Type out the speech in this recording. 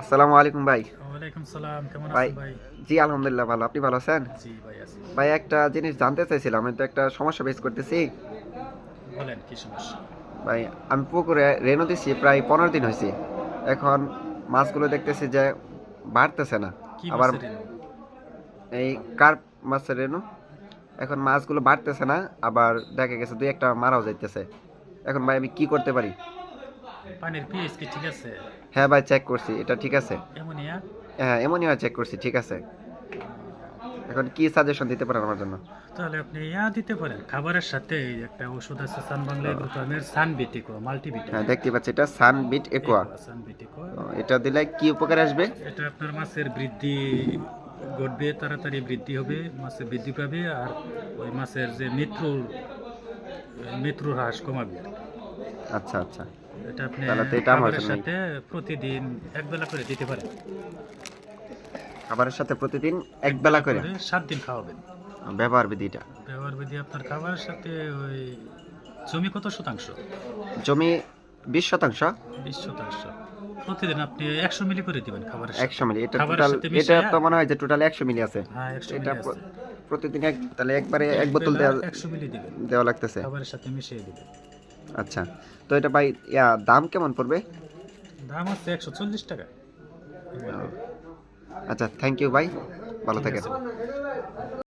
আসসালামু আলাইকুম ভাই। ওয়ালাইকুম সালাম। কেমন ভাই আছেন ভাই? জি আলহামদুলিল্লাহ ভালো। আপনি ভালো আছেন? জি ভাই আছি। ভাই একটা জিনিস জানতে চাইছিলাম। আমি তো একটা সমস্যা ফেস করতেছি। বলেন কি সমস্যা? ভাই আমি পুকুরে রেনু দিছি প্রায় 15 দিন হয়েছে। এখন মাছগুলো দেখতেছি যে বাড়তেছে না। কি আবার মাছের রেনু? এই কার্প মাছের রেনু। এখন মাছগুলো বাড়তেছে না, আবার দেখা গেছে দুই একটা মারাও যাইতেছে। এখন ভাই আমি কি করতে পারি? পানির পিএইচ কি ঠিক আছে? হ্যাঁ ভাই চেক করছি, এটা ঠিক আছে। অ্যামোনিয়া? হ্যাঁ এমনই চেক করছি, ঠিক আছে। এখন কি সাজেশন দিতে পারেন আমার জন্য? তাহলে আপনি দিতে পারেন। খাবারের সাথে এই একটা ওষুধ আছে সান বাংলা ও, এগ্রোফার্মের সানবিটিকো হ্যাঁ মাল্টিভিটামিন। দেখতে পাচ্ছি এটা সানবিট একোয়া। সানবিটিকো। এটা দিলে কি উপকার আসবে? এটা আপনার মাছের বৃদ্ধি ঘটবে, তাড়াতাড়ি বৃদ্ধি হবে, মাছের বৃদ্ধি পাবে আর ওই মাছের যে মৃত্যুর হ্রাস কমাবে। আচ্ছা আচ্ছা, এটা আপনি তাহলে তো এটা আমার খাবারের জন্যই। সাথে প্রতিদিন একবেলা করে দিতে পারেন। খাবারের সাথে প্রতিদিন এক বেলা করে 7 দিন খাওয়াবেন। ব্যবহার বিধিটা? ব্যবহার বিধি আপনার খাবারের সাথে ওই জমি কত শতাংশ? জমি 20%। 20%। প্রতিদিন আপনি 100 মিলি করে দিবেন খাবারের সাথে। 100 মিলি এটা খাবারের টোটাল? সাথে এটা মিশাইয়া তো মনে হয় যে টোটাল 100 মিলি আছে। হ্যাঁ 100 এটা মিলি আছে। প্রতিদিন তাহলে একবারে এক এক বোতল বেলা দেওয়া 100 মিলি দিবেন। দেওয়া লাগতেছে? খাবারের সাথে মিশিয়ে দিবেন। আচ্ছা, তো এটা ভাই দাম কেমন পড়বে? দাম হচ্ছে 140 টাকা। আচ্ছা, থ্যাংক ইউ ভাই, ভালো ঠিক থাকেন। আছে ভাই।